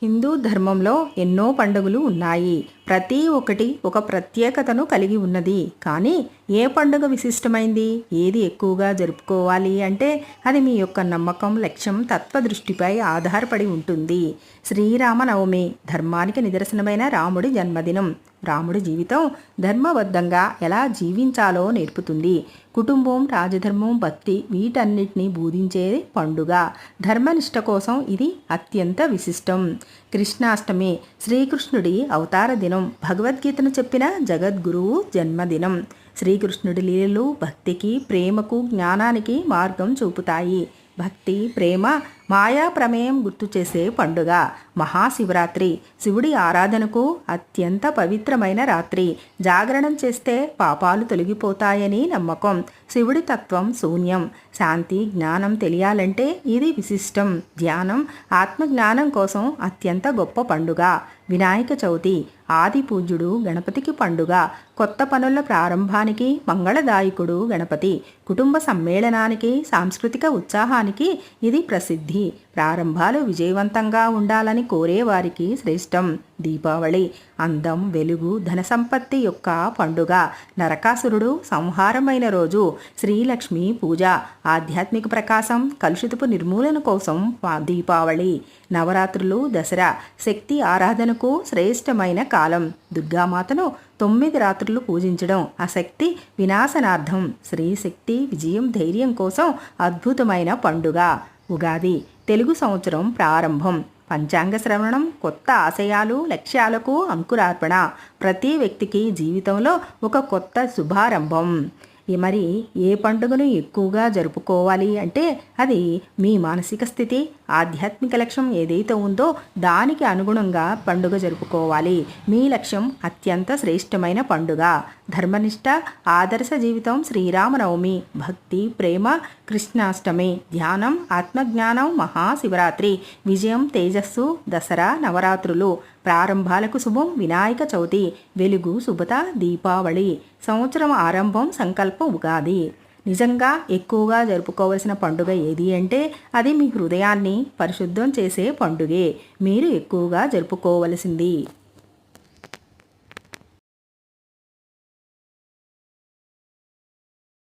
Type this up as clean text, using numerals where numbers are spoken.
హిందూ ధర్మంలో ఎన్నో పండుగలు ఉన్నాయి. ప్రతి ఒక్కటి ఒక ప్రత్యేకతను కలిగి ఉన్నది. కానీ ఏ పండుగ విశిష్టమైంది, ఏది ఎక్కువగా జరుపుకోవాలి అంటే అది మీ యొక్క నమ్మకం, లక్ష్యం, తత్వదృష్టిపై ఆధారపడి ఉంటుంది. శ్రీరామనవమి ధర్మానికి నిదర్శనమైన రాముడి జన్మదినం. రాముడి జీవితం ధర్మబద్ధంగా ఎలా జీవించాలో నేర్పుతుంది. కుటుంబం, రాజధర్మం, భక్తి వీటన్నిటిని బోధించే పండుగ. ధర్మనిష్ట కోసం ఇది అత్యంత విశిష్టం. కృష్ణాష్టమి శ్రీకృష్ణుడి అవతార దినం. భగవద్గీతను చెప్పిన జగద్గురువు జన్మదినం. శ్రీకృష్ణుడి లీలలు భక్తికి, ప్రేమకు, జ్ఞానానికి మార్గం చూపుతాయి. భక్తి, ప్రేమ, మాయా ప్రమేయం గుర్తు చేసే పండుగ. మహాశివరాత్రి శివుడి ఆరాధనకు అత్యంత పవిత్రమైన రాత్రి. జాగరణం చేస్తే పాపాలు తొలగిపోతాయని నమ్మకం. శివుడి తత్వం శూన్యం. శాంతి, జ్ఞానం తెలియాలంటే ఇది విశిష్టం. ధ్యానం, ఆత్మజ్ఞానం కోసం అత్యంత గొప్ప పండుగ. వినాయక చవితి ఆది పూజ్యుడు గణపతికి పండుగ. కొత్త పనుల ప్రారంభానికి మంగళదాయకుడు గణపతి. కుటుంబ సమ్మేళనానికి, సాంస్కృతిక ఉత్సాహానికి ఇది ప్రసిద్ధి. ప్రారంభాలు విజయవంతంగా ఉండాలని కోరేవారికి శ్రేష్టం. దీపావళి అందం, వెలుగు, ధన సంపత్తి యొక్క పండుగ. నరకాసురుడు సంహారమైన రోజు. శ్రీలక్ష్మి పూజ, ఆధ్యాత్మిక ప్రకాశం, కలుషితపు నిర్మూలన కోసం దీపావళి. నవరాత్రులు, దసరా శక్తి ఆరాధనకు శ్రేష్టమైన కాలం. దుర్గామాతను 9 రాత్రులు పూజించడం ఆ శక్తి వినాశనార్థం. శ్రీశక్తి విజయం, ధైర్యం కోసం అద్భుతమైన పండుగ. ఉగాది తెలుగు సంవత్సరం ప్రారంభం. పంచాంగ శ్రవణం, కొత్త ఆశయాలు, లక్ష్యాలకు అంకురార్పణ. ప్రతి వ్యక్తికి జీవితంలో ఒక కొత్త శుభారంభం. మరి ఏ పండుగను ఎక్కువగా జరుపుకోవాలి అంటే అది మీ మానసిక స్థితి, ఆధ్యాత్మిక లక్ష్యం ఏదైతే ఉందో దానికి అనుగుణంగా పండుగ జరుపుకోవాలి. మీ లక్ష్యం అత్యంత శ్రేష్టమైన పండుగ. ధర్మనిష్ట, ఆదర్శ జీవితం శ్రీరామనవమి. భక్తి, ప్రేమ కృష్ణాష్టమి. ధ్యానం, ఆత్మజ్ఞానం మహాశివరాత్రి. విజయం, తేజస్సు దసరా, నవరాత్రులు. ప్రారంభాలకు శుభం వినాయక చవితి. వెలుగు, శుభత దీపావళి. సంవత్సరం ఆరంభం సంకల్పం ఉగాది. నిజంగా ఎక్కువగా జరుపుకోవలసిన పండుగ ఏది అంటే అది మీ హృదయాన్ని పరిశుద్ధం చేసే పండుగే. మీరు ఎక్కువగా జరుపుకోవలసింది.